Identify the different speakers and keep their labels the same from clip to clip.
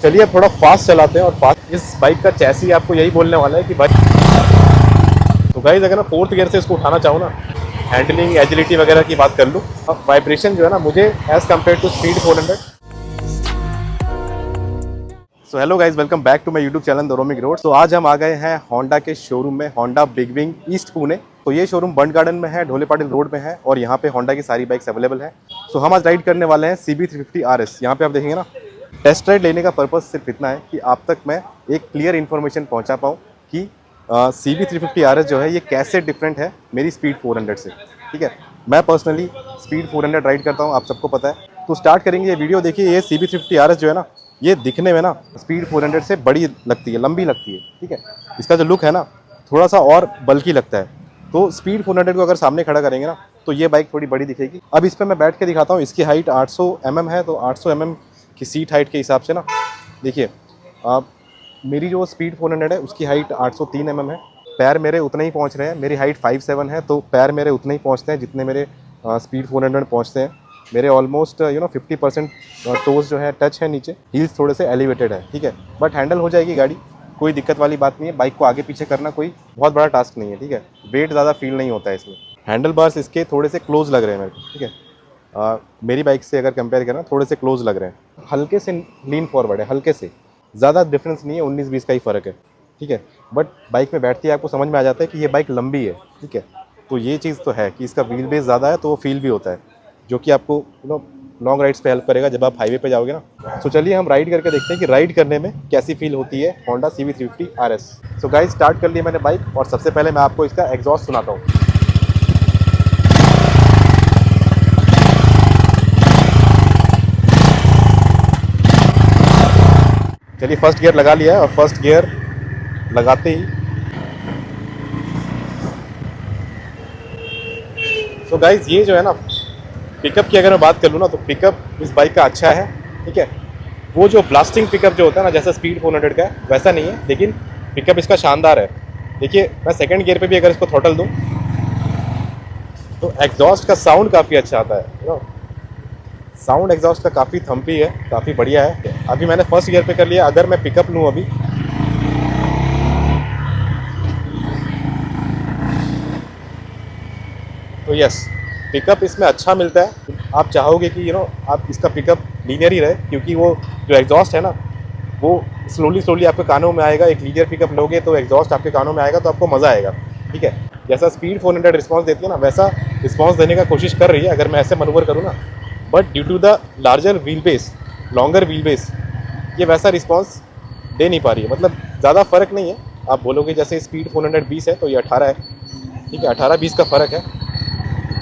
Speaker 1: चलिए अब थोड़ा फास्ट चलाते हैं। और फास्ट इस बाइक का चैसी आपको यही बोलने वाला है कि भाई, तो गाइस अगर मैं फोर्थ गियर से इसको उठाना चाहूँ ना, हैंडलिंग एजिलिटी वगैरह की बात कर लूँ, अब वाइब्रेशन जो है ना मुझे as compare to speed 400। So hello guys, welcome back to my YouTube channel Romik Road. तो आज हम आ गए हैं होंडा के शोरूम में, Honda big wing east Pune. तो ये शोरूम बंड गार्डन में है, ढोले पाटिल रोड में है, और यहाँ पे होंडा की सारी बाइक्स अवेलेबल है। सो हम आज राइड करने वाले हैं CB350 RS। यहाँ पे आप देखेंगे ना, टेस्ट राइड लेने का पर्पस सिर्फ इतना है कि आप तक मैं एक क्लियर इन्फॉर्मेशन पहुँचा पाऊँ कि CB350 RS जो है ये कैसे डिफरेंट है मेरी स्पीड 400 से। ठीक है, मैं पर्सनली स्पीड 400 राइड करता हूँ, आप सबको पता है। तो स्टार्ट करेंगे ये वीडियो। देखिए ये CB350 RS जो है ना, ये दिखने में ना स्पीड 400 से बड़ी लगती है, लंबी लगती है। ठीक है, इसका जो लुक है ना थोड़ा सा और बल्कि लगता है। तो स्पीड 400 को अगर सामने खड़ा करेंगे ना तो ये बाइक थोड़ी बड़ी दिखेगी। अब इस पर मैं बैठ के दिखाता हूँ। इसकी हाइट 800 mm है, तो 800 mm की सीट हाइट के हिसाब से ना, देखिए मेरी जो स्पीड 400 है उसकी हाइट 803 mm है। पैर मेरे उतने ही पहुँच रहे हैं, मेरी हाइट 5'7" है, तो पैर मेरे उतने ही पहुँचते हैं जितने मेरे स्पीड 400 पहुँचते हैं। मेरे ऑलमोस्ट 50% टोज जो है टच है नीचे, हील्स थोड़े से एलिवेटेड है। ठीक है, बट हैंडल हो जाएगी गाड़ी, कोई दिक्कत वाली बात नहीं है। बाइक को आगे पीछे करना कोई बहुत बड़ा टास्क नहीं है। ठीक है, वेट ज़्यादा फील नहीं होता है इसमें। हैंडल बार्स इसके थोड़े से क्लोज लग रहे हैं मेरे को। ठीक है, मेरी बाइक से अगर कंपेयर करें थोड़े से क्लोज लग रहे हैं, हल्के से लीन फॉरवर्ड है, हल्के से, ज़्यादा डिफरेंस नहीं है, 19-20 का ही फ़र्क है। ठीक है, बट बाइक में बैठती है आपको समझ में आ जाता है कि ये बाइक लंबी है। ठीक है, तो ये चीज़ तो है कि इसका व्हील बेस ज़्यादा है, तो वो फील भी होता है, जो कि आपको लॉन्ग राइड्स पे हेल्प करेगा जब आप हाईवे पे जाओगे ना। तो चलिए हम राइड करके देखते हैं कि राइड करने में कैसी फील होती है Honda CB350 RS। So guys start कर लिया मैंने बाइक, और सबसे पहले मैं आपको इसका एग्जॉस्ट सुनाता हूँ। चलिए फर्स्ट गियर लगा लिया है, और फर्स्ट गियर लगाते ही सो गाइस ये जो है ना, पिकअप की अगर मैं बात कर लूँ ना, तो पिकअप इस बाइक का अच्छा है। ठीक है, वो जो ब्लास्टिंग पिकअप जो होता है ना, जैसा स्पीड 400 का है वैसा नहीं है, लेकिन पिकअप इसका शानदार है। देखिए मैं सेकंड गियर पे भी अगर इसको थ्रॉटल दूँ तो एग्जॉस्ट का साउंड काफ़ी अच्छा आता है। साउंड एग्जॉस्ट का काफ़ी थम्पी है, काफ़ी बढ़िया है। अभी मैंने फर्स्ट गियर पे कर लिया, अगर मैं पिकअप लूँ अभी, तो यस पिकअप इसमें अच्छा मिलता है। आप चाहोगे कि आप इसका पिकअप लीनियर ही रहे, क्योंकि वो जो एग्जॉस्ट है ना वो स्लोली आपके कानों में आएगा। एक लीनियर पिकअप लोगे तो एग्जॉस्ट आपके कानों में आएगा, तो आपको मज़ा आएगा। ठीक है, जैसा स्पीड 400 रिस्पॉन्स देती है ना, वैसा रिस्पॉन्स देने का कोशिश कर रही है अगर मैं ऐसे मनूवर करूँ ना, but due to the larger wheel base, longer wheel base, ये वैसा रिस्पॉन्स दे नहीं पा रही है। मतलब ज़्यादा फ़र्क नहीं है। आप बोलोगे जैसे स्पीड 400 20 है तो ये 18 है। ठीक है, 18-20 का फ़र्क है,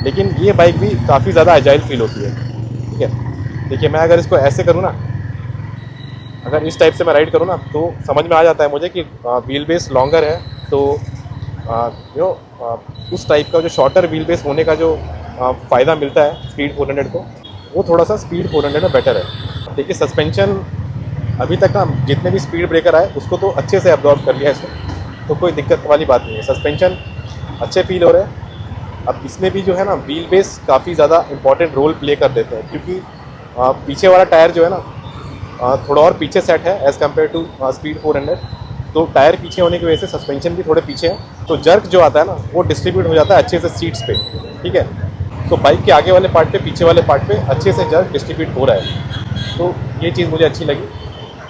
Speaker 1: लेकिन ये बाइक भी काफ़ी ज़्यादा एजाइल फील होती है। ठीक है, देखिए मैं अगर इसको ऐसे करूँ ना, अगर इस टाइप से मैं राइड करूँ ना, तो समझ में आ जाता है मुझे कि व्हील बेस लॉन्गर है, तो उस टाइप का जो शॉर्टर व्हील बेस होने का जो फ़ायदा मिलता है स्पीड 400 को, वो थोड़ा सा स्पीड 400 में बेटर है। देखिए सस्पेंशन अभी तक ना जितने भी स्पीड ब्रेकर आए उसको तो अच्छे से एब्जॉर्ब कर लिया इसने, तो कोई दिक्कत वाली बात नहीं है। सस्पेंशन अच्छे फील हो रहे हैं। अब इसमें भी जो है ना व्हील बेस काफ़ी ज़्यादा इंपॉर्टेंट रोल प्ले कर देते हैं, क्योंकि पीछे वाला टायर जो है ना थोड़ा और पीछे सेट है एज़ कम्पेयर टू स्पीड 400। तो टायर पीछे होने की वजह से सस्पेंशन भी थोड़े पीछे है, तो जर्क जो आता है ना वो डिस्ट्रीब्यूट हो जाता है अच्छे से सीट्स पे। ठीक है, तो बाइक के आगे वाले पार्ट पे, पीछे वाले पार्ट पे अच्छे से जर्क डिस्ट्रीब्यूट हो रहा है। तो ये चीज़ मुझे अच्छी लगी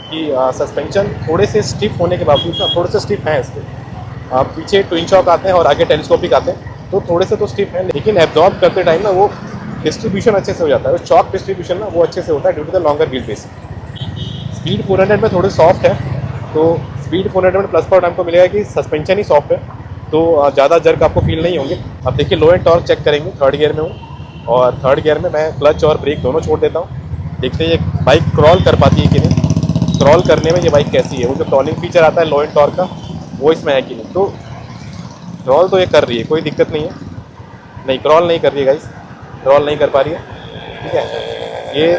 Speaker 1: कि सस्पेंशन थोड़े से स्टिफ होने के बावजूद ना, थोड़े से स्टिफ हैं इसके। पीछे ट्विन चॉक आते हैं और आगे टेलीस्कोपिक आते हैं, तो थोड़े से तो स्टिफ हैं, लेकिन एब्जॉर्ब करते टाइम ना वो डिस्ट्रीब्यूशन अच्छे से हो जाता है। चॉक डिस्ट्रीब्यूशन ना वो अच्छे से होता है due to the longer wheel base. Speed 400 में थोड़े सॉफ्ट है, तो स्पीड 400 में प्लस पॉइंट हमको मिलेगा कि सस्पेंशन ही सॉफ्ट है, तो ज़्यादा जर्क आपको फील नहीं होंगे। अब देखिए लो एंड टॉर्क चेक करेंगे। थर्ड गियर में हूँ, और थर्ड गियर में मैं क्लच और ब्रेक दोनों छोड़ देता हूँ। देखते हैं ये बाइक क्रॉल कर पाती है कि नहीं, क्रॉल करने में ये बाइक कैसी है। वो जो क्रॉलिंग फीचर आता है लो एंड टॉर्क का, वो इसमें है कि नहीं। तो क्रॉल तो ये कर रही है, कोई दिक्कत नहीं है। नहीं, क्रॉल नहीं कर रही है गाइस, क्रॉल नहीं कर पा रही है। ठीक है, ये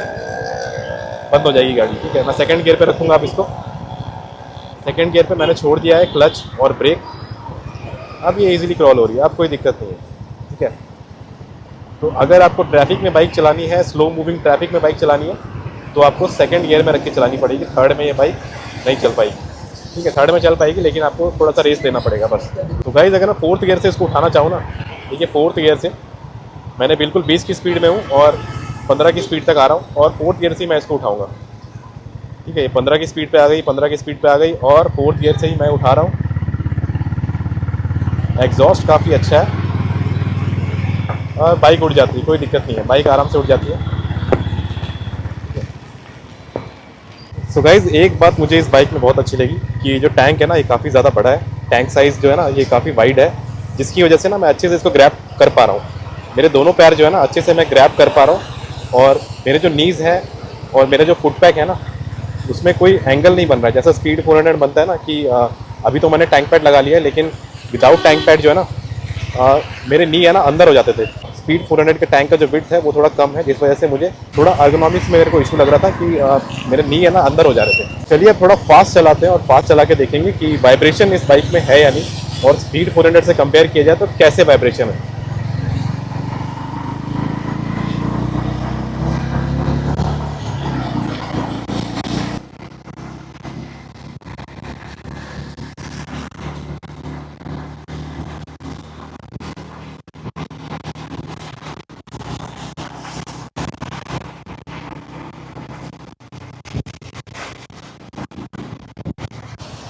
Speaker 1: बंद हो जाएगी गाड़ी। ठीक है, मैं सेकंड गियर पे रखूँगा अब इसको। सेकंड गियर पे मैंने छोड़ दिया है क्लच और ब्रेक, अब ये इजीली क्रॉल हो रही है, अब कोई दिक्कत नहीं है। ठीक है, तो अगर आपको ट्रैफिक में बाइक चलानी है, स्लो मूविंग ट्रैफिक में बाइक चलानी है, तो आपको सेकंड गियर में रख के चलानी पड़ेगी, थर्ड में ये बाइक नहीं चल पाएगी। ठीक है, थर्ड में चल पाएगी लेकिन आपको थोड़ा सा रेस देना पड़ेगा बस। तो गाइस अगर मैं फोर्थ गियर से इसको उठाना चाहूँ ना, देखिए फोर्थ गियर से मैंने बिल्कुल 20 की स्पीड में हूँ और 15 की स्पीड तक आ रहा हूँ, और फोर्थ गियर से ही मैं इसको उठाऊँगा। ठीक है, ये 15 की स्पीड पे आ गई, 15 की स्पीड पे आ गई, और फोर्थ गियर से ही मैं उठा रहा हूँ। एग्जॉस्ट काफ़ी अच्छा है और बाइक उड़ जाती है, कोई दिक्कत नहीं है, बाइक आराम से उड़ जाती है। सो गाइज एक बात मुझे इस बाइक में बहुत अच्छी लगी कि जो टैंक है ना, ये काफ़ी ज़्यादा बड़ा है। टैंक साइज़ जो है ना, ये काफ़ी वाइड है, जिसकी वजह से ना मैं अच्छे से इसको ग्रैब कर पा रहा हूँ। मेरे दोनों पैर जो है ना अच्छे से मैं ग्रैब कर पा रहा हूँ, और मेरे जो नीज़ हैं और मेरा जो फुट पैक है ना, उसमें कोई एंगल नहीं बन रहा है। जैसा स्पीड 400 बनता है ना कि अभी तो मैंने टैंक पैड लगा लिया है, लेकिन विदाउट टैंक पैड जो है ना मेरे नी है ना अंदर हो जाते थे। स्पीड 400 के टैंक का जो विड्थ है वो थोड़ा कम है, जिस वजह से मुझे थोड़ा अर्गोनॉमिक्स में मेरे को इशू लग रहा था कि मेरे नी है ना अंदर हो जा रहे थे। चलिए अब थोड़ा फास्ट चलाते हैं और फास्ट चला के देखेंगे कि वाइब्रेशन इस बाइक में है या नहीं, और स्पीड 400 से कंपेयर किया जाए तो कैसे वाइब्रेशन है।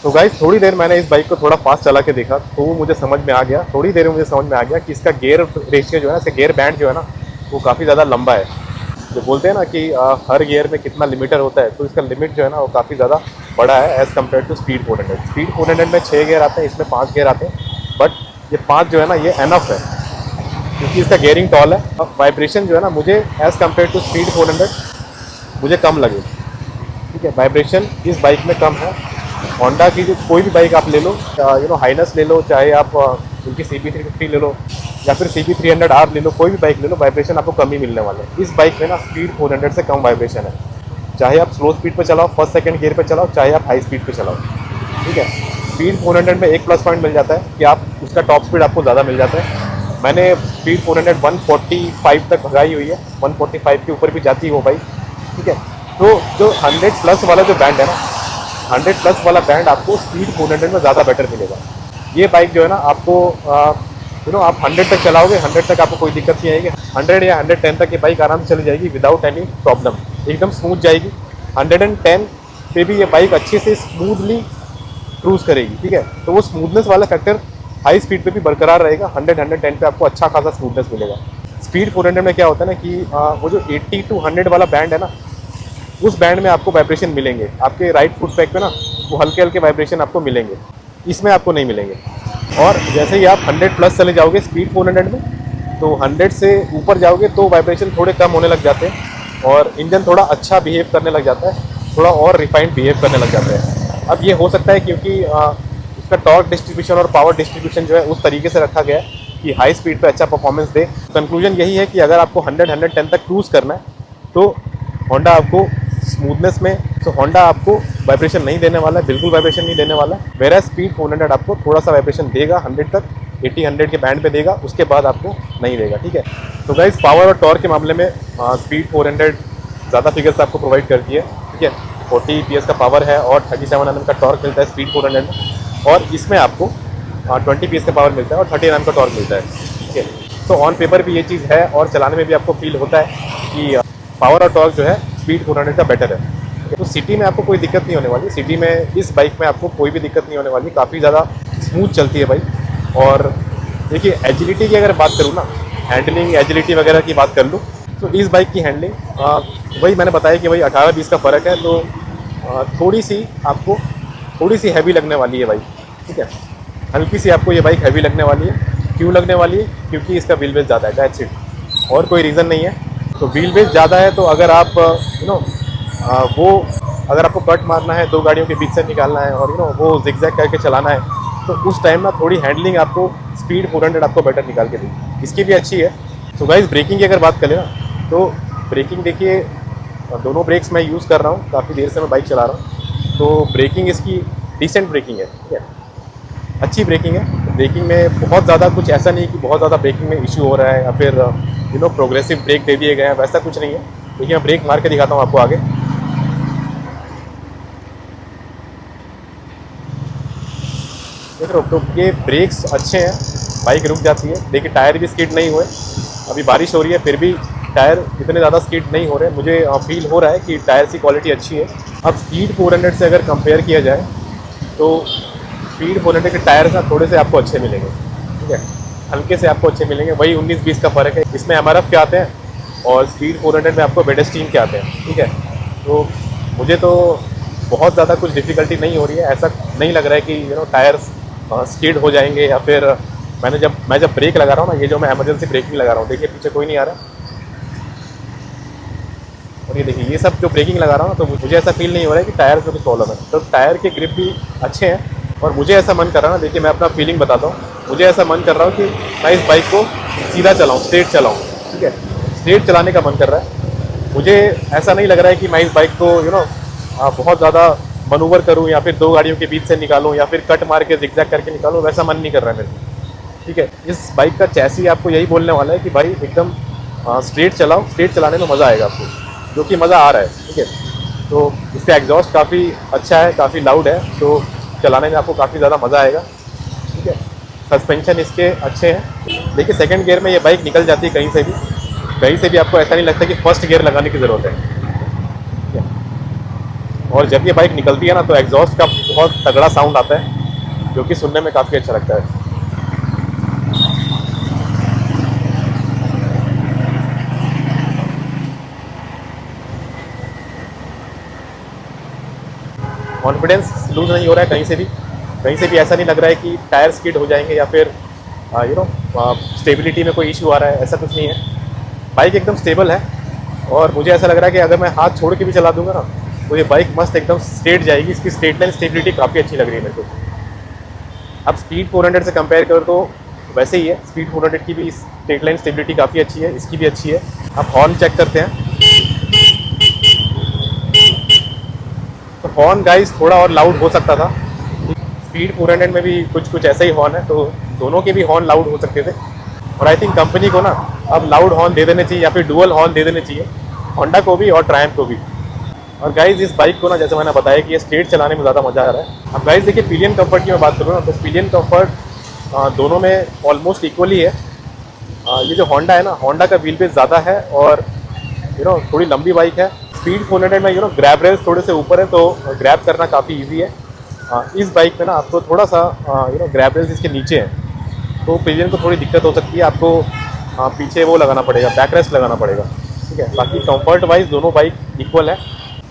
Speaker 1: तो गाइस थोड़ी देर मैंने इस बाइक को थोड़ा फास्ट चला के देखा, तो वो मुझे समझ में आ गया, थोड़ी देर में मुझे समझ में आ गया कि इसका गियर रेशियो जो है ना, इसका गियर बैंड जो है ना, वो काफ़ी ज़्यादा लंबा है। जो बोलते हैं ना कि हर गियर में कितना लिमिटर होता है, तो इसका लिमिट जो है ना वो काफ़ी ज़्यादा बड़ा है as compare to speed 400। Speed 400 में 6 गियर आते हैं, इसमें 5 गियर आते हैं, बट ये 5 जो है ना ये एनफ है, क्योंकि इसका गियरिंग टॉल है। अब वाइब्रेशन जो है ना मुझे एज़ कम्पेयर टू स्पीड 400 मुझे कम लगे। ठीक है, वाइब्रेशन इस बाइक में कम है। होंडा की जो कोई भी बाइक आप ले लो, हाइनस ले लो, चाहे आप उनकी CB350 ले लो, या फिर CB300R ले लो, कोई भी बाइक ले लो, वाइब्रेशन आपको कम ही मिलने वाले हैं। इस बाइक में ना स्पीड 400 से कम वाइब्रेशन है, चाहे आप स्लो स्पीड पे चलाओ, फर्स्ट सेकंड गियर पे चलाओ, चाहे आप हाई स्पीड पे चलाओ। ठीक है, स्पीड 400 में एक प्लस पॉइंट मिल जाता है कि आप उसका टॉप स्पीड आपको ज़्यादा मिल जाता है। मैंने स्पीड 400 145 तक भगाई हुई है, 145 के ऊपर भी जाती है वो बाइक। ठीक है, तो जो 100+ वाला जो बैंड है ना, 100+ वाला बैंड आपको स्पीड 400 में ज़्यादा बेटर मिलेगा। ये बाइक जो है ना आपको आप 100 तक चलाओगे, 100 तक आपको कोई दिक्कत नहीं आएगी। 100 या 110 तक ये बाइक आराम से चली जाएगी विदाउट एनी प्रॉब्लम, एकदम स्मूथ जाएगी। 110 पे भी ये बाइक अच्छे से स्मूथली क्रूज करेगी। ठीक है, तो वो स्मूथनेस वाला फैक्टर हाई स्पीड पे भी बरकरार रहेगा। 100-110 पे आपको अच्छा खासा स्मूथनेस मिलेगा। स्पीड 400 में क्या होता है ना कि वो जो 80 to 100 वाला बैंड है ना, उस बैंड में आपको वाइब्रेशन मिलेंगे, आपके राइट फुट पैक पे ना वो हल्के हल्के वाइब्रेशन आपको मिलेंगे, इसमें आपको नहीं मिलेंगे। और जैसे ही आप 100+ चले जाओगे स्पीड 400 में, तो 100 से ऊपर जाओगे तो वाइब्रेशन थोड़े कम होने लग जाते हैं, और इंजन थोड़ा अच्छा बिहेव करने लग जाता है, थोड़ा और रिफाइंड बिहेव करने लग जाता है। अब ये हो सकता है क्योंकि उसका टॉर्क डिस्ट्रीब्यूशन और पावर डिस्ट्रीब्यूशन जो है उस तरीके से रखा गया है कि हाई स्पीड पे अच्छा परफॉर्मेंस दे। कंक्लूजन यही है कि अगर आपको 100-110 तक क्रूज करना है, तो होंडा आपको स्मूथनेस में, तो होंडा आपको वाइब्रेशन नहीं देने वाला है, बिल्कुल वाइब्रेशन नहीं देने वाला है। वेरा स्पीड 400 आपको थोड़ा सा वाइब्रेशन देगा, 100 तक, 80-100 के बैंड पे देगा, उसके बाद आपको नहीं देगा। ठीक है, तो गाइस पावर और टॉर्क के मामले में स्पीड 400 ज़्यादा फिगर्स आपको प्रोवाइड करती है। ठीक है, 40 PS का पावर है और 37 Nm का टॉर्क मिलता है स्पीड 400 में, और इसमें आपको 20 PS का पावर मिलता है और 30 Nm का टॉर्क मिलता है। ठीक है, तो ऑन पेपर भी ये चीज़ है और चलाने में भी आपको फील होता है कि पावर और टॉर्क जो है स्पीड 400 का बेटर है। तो सिटी में आपको कोई दिक्कत नहीं होने वाली, सिटी में इस बाइक में आपको कोई भी दिक्कत नहीं होने वाली, काफ़ी ज़्यादा स्मूथ चलती है बाइक। और देखिए एजिलिटी की अगर बात करूँ ना, हैंडलिंग एजिलिटी वगैरह की बात कर लूँ, तो इस बाइक की हैंडलिंग वही मैंने बताया कि भाई 18-20 का फ़र्क है, तो थोड़ी सी हैवी लगने वाली है बाइक। ठीक है, हल्की सी आपको ये बाइक हैवी लगने वाली है। क्यों लगने वाली है? क्योंकि इसका व्हील बेस ज़्यादा है, दैट्स इट, और कोई रीज़न नहीं है। तो व्हील बेस ज़्यादा है, तो अगर आप अगर आपको कट मारना है, दो गाड़ियों के बीच से निकालना है और वो जिगजैग करके चलाना है, तो उस टाइम ना थोड़ी हैंडलिंग आपको स्पीड 400 आपको बेटर निकाल के देगी, इसकी भी अच्छी है। तो गाइस ब्रेकिंग की अगर बात करें ना, तो ब्रेकिंग देखिए दोनों ब्रेक्स मैं यूज़ कर रहा हूँ, काफ़ी देर से मैं बाइक चला रहा हूँ, तो ब्रेकिंग इसकी डिसेंट ब्रेकिंग है। ठीक है, अच्छी ब्रेकिंग है। ब्रेकिंग में बहुत ज़्यादा कुछ ऐसा नहीं कि बहुत ज़्यादा ब्रेकिंग में इशू हो रहा है या फिर प्रोग्रेसिव ब्रेक दे दिए गए हैं, वैसा कुछ नहीं है। देखिए मैं ब्रेक मार के दिखाता हूँ आपको आगे। देख रहे हो, तो ये ब्रेक्स अच्छे हैं, बाइक रुक जाती है। देखिए टायर भी स्किड नहीं हुए, अभी बारिश हो रही है फिर भी टायर इतने ज़्यादा स्किड नहीं हो रहे। मुझे फील हो रहा है कि टायर की क्वालिटी अच्छी है। अब स्पीड 400 से अगर कंपेयर किया जाए तो स्पीड 400 के टायर ना थोड़े से आपको अच्छे मिलेंगे, ठीक है, हल्के से आपको अच्छे मिलेंगे। वही 19-20 का फ़र्क है। इसमें MRF के आते हैं और स्पीड 400 में आपको पेडेस्टीन के आते हैं, ठीक है। तो मुझे तो बहुत ज़्यादा कुछ डिफ़िकल्टी नहीं हो रही है, ऐसा नहीं लग रहा है कि टायर्स स्किड हो जाएंगे या फिर मैं जब ब्रेक लगा रहा हूँ ना, ये जो मैं इमरजेंसी ब्रेकिंग लगा रहा हूँ, देखिए पीछे कोई नहीं आ रहा, और ये देखिए ये सब जो ब्रेकिंग लगा रहा हूँ तो मुझे ऐसा फील नहीं हो रहा है कि टायर में कुछ प्रॉब्लम है। तो टायर के ग्रिप भी अच्छे हैं और मुझे ऐसा मन कर रहा है ना, देखिए मैं अपना फीलिंग बताता हूँ, मुझे ऐसा मन कर रहा हूँ कि मैं इस बाइक को सीधा चलाऊँ, स्ट्रेट चलाऊँ, ठीक है, स्ट्रेट चलाने का मन कर रहा है। मुझे ऐसा नहीं लग रहा है कि मैं इस बाइक को बहुत ज़्यादा मनूवर करूँ या फिर दो गाड़ियों के बीच से निकालूँ या फिर कट मार के जिगजैग करके निकालूँ, वैसा मन नहीं कर रहा है मेरे को, ठीक है। इस बाइक का चैसी आपको यही बोलने वाला है कि भाई एकदम स्ट्रेट चलाओ, स्ट्रेट चलाने में मज़ा आएगा आपको, जो कि मज़ा आ रहा है, ठीक है। तो इसका एग्जॉस्ट काफ़ी अच्छा है, काफ़ी लाउड है, तो चलाने में आपको काफ़ी ज़्यादा मज़ा आएगा, ठीक है। सस्पेंशन इसके अच्छे हैं। देखिए सेकंड गियर में ये बाइक निकल जाती है कहीं से भी आपको ऐसा नहीं लगता कि फर्स्ट गियर लगाने की ज़रूरत है, ठीक है। और जब ये बाइक निकलती है ना तो एग्जॉस्ट का बहुत तगड़ा साउंड आता है, जो कि सुनने में काफ़ी अच्छा लगता है। कॉन्फिडेंस लूज़ नहीं हो रहा है कहीं से भी ऐसा नहीं लग रहा है कि टायर स्किड हो जाएंगे या फिर स्टेबिलिटी में कोई इशू आ रहा है, ऐसा कुछ नहीं है। बाइक एकदम स्टेबल है और मुझे ऐसा लग रहा है कि अगर मैं हाथ छोड़ के भी चला दूंगा ना तो ये बाइक मस्त एकदम स्ट्रेट जाएगी। इसकी स्ट्रेट लाइन स्टेबिलिटी काफ़ी अच्छी लग रही है मेरे को। अब स्पीड 400 से कंपेयर करो तो वैसे ही है, स्पीड 400 की भी स्ट्रेट लाइन स्टेबिलिटी काफ़ी अच्छी है, इसकी भी अच्छी है। अब हॉर्न चेक करते हैं, तो हॉर्न गाइस थोड़ा और लाउड हो सकता था। स्पीड 400 में भी कुछ ऐसा ही हॉर्न है, तो दोनों के भी हॉर्न लाउड हो सकते थे। और आई थिंक कंपनी को ना अब लाउड हॉर्न दे देने चाहिए या फिर डुअल हॉर्न दे देने चाहिए, होंडा को भी और ट्रायम्फ को भी। और गाइज इस बाइक को ना जैसे मैंने बताया कि ये स्ट्रेट चलाने में ज़्यादा मज़ा आ रहा है। अब गाइज देखिए पिलियन कंफर्ट की मैं बात करूँ ना तो पिलियन कंफर्ट दोनों में ऑलमोस्ट इक्वली है। ये जो होंडा है ना, होंडा का व्हील बेस ज़्यादा है और थोड़ी लंबी बाइक है। स्पीड 400 में ग्रैब रेल्स थोड़े से ऊपर है तो ग्रैब करना काफ़ी ईजी है। इस बाइक में ना आपको थोड़ा सा ग्रैब रेल्स इसके नीचे है, तो पिलियन को थोड़ी दिक्कत हो सकती है। आपको पीछे वो लगाना पड़ेगा, बैक रेस्ट लगाना पड़ेगा, ठीक है। बाकी कंफर्ट वाइज दोनों बाइक इक्वल है।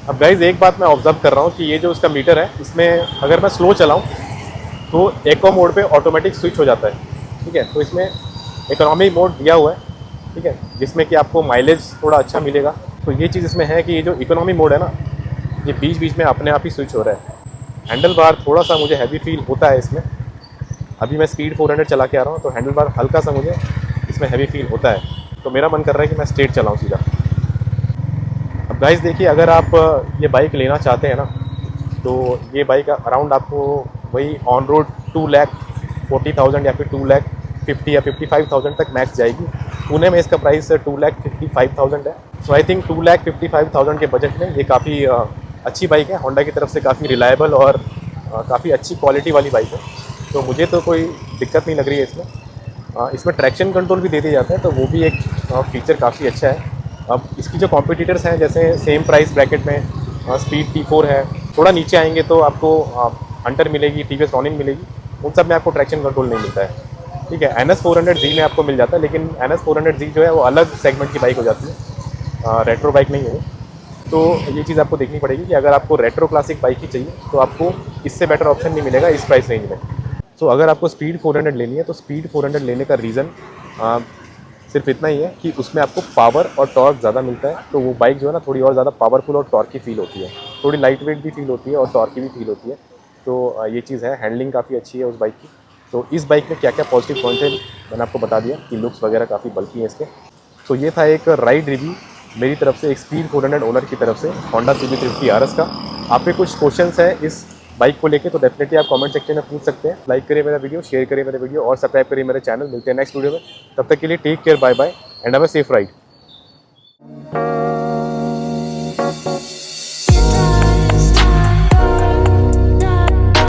Speaker 1: अब गाइज एक बात मैं ऑब्जर्व कर रहा हूँ कि ये जो इसका मीटर है इसमें अगर मैं स्लो चलाऊँ तो एको मोड पे ऑटोमेटिक स्विच हो जाता है, ठीक है। तो इसमें इकोनॉमी मोड दिया हुआ है, ठीक है, जिसमें कि आपको माइलेज थोड़ा अच्छा मिलेगा। तो ये चीज़ इसमें है कि ये जो इकोनॉमी मोड है ना, ये बीच बीच में अपने आप ही स्विच हो रहा है। हैंडल बार थोड़ा सा मुझे हैवी फील होता है इसमें। अभी मैं स्पीड 400 चला के आ रहा हूँ तो हैंडल बार हल्का सा मुझे इसमें हैवी फील होता है, तो मेरा मन कर रहा है कि मैं स्ट्रेट चलाऊँ सीधा। अब गाइस देखिए अगर आप ये बाइक लेना चाहते हैं ना तो ये बाइक अराउंड आपको वही ऑन रोड 2,40,000 या फिर 2,50,000 या 55,000 तक मैक्स जाएगी। पुणे में इसका प्राइस 2,55,000 है। सो आई थिंक 2,55,000 के बजट में ये काफ़ी अच्छी बाइक है, होंडा की तरफ से काफ़ी रिलायबल और काफ़ी अच्छी क्वालिटी वाली बाइक है। तो मुझे तो कोई दिक्कत नहीं लग रही है इसमें। इसमें ट्रैक्शन कंट्रोल भी दे दिया जाता है, तो वो भी एक फीचर काफ़ी अच्छा है। अब इसकी जो कॉम्पिटिटर्स हैं जैसे सेम प्राइस ब्रैकेट में स्पीड T4 है, थोड़ा नीचे आएंगे तो आपको हंटर मिलेगी, TVS रॉनिन मिलेगी, उन सब में आपको ट्रैक्शन कंट्रोल नहीं मिलता है, ठीक है। NS 400Z में आपको मिल जाता है, लेकिन NS 400Z जो है वो अलग सेगमेंट की बाइक हो जाती है, रेट्रो बाइक नहीं है वो। तो ये चीज़ आपको देखनी पड़ेगी कि अगर आपको रेट्रो क्लासिक बाइक ही चाहिए तो आपको इससे बेटर ऑप्शन नहीं मिलेगा इस प्राइस रेंज में। तो अगर आपको स्पीड 400 लेनी है तो स्पीड 400 लेने का रीज़न सिर्फ इतना ही है कि उसमें आपको पावर और टॉर्क ज़्यादा मिलता है। तो वो बाइक जो है ना थोड़ी और ज़्यादा पावरफुल और टॉर्क की फील होती है, थोड़ी लाइट वेट भी फील होती है और टॉर्क की भी फील होती है। तो ये चीज़ है, हैंडलिंग काफ़ी अच्छी है उस बाइक की। तो इस बाइक में क्या क्या पॉजिटिव पॉइंट है मैंने आपको बता दिया कि लुक्स वगैरह काफ़ी बल्की है इसके। तो ये था एक राइड रिव्यू मेरी तरफ से एक स्पीड 400 ओनर की तरफ से होंडा CB350 RS का। आप पे कुछ क्वेश्चंस है इस बाइक को लेके तो डेफिनेटली आप कमेंट सेक्शन में पूछ सकते हैं। लाइक करिए मेरा वीडियो, शेयर करिए मेरा वीडियो और सब्सक्राइब करिए मेरे चैनल। मिलते हैं नेक्स्ट वीडियो में, तब तक के लिए take care, bye bye and have a safe ride.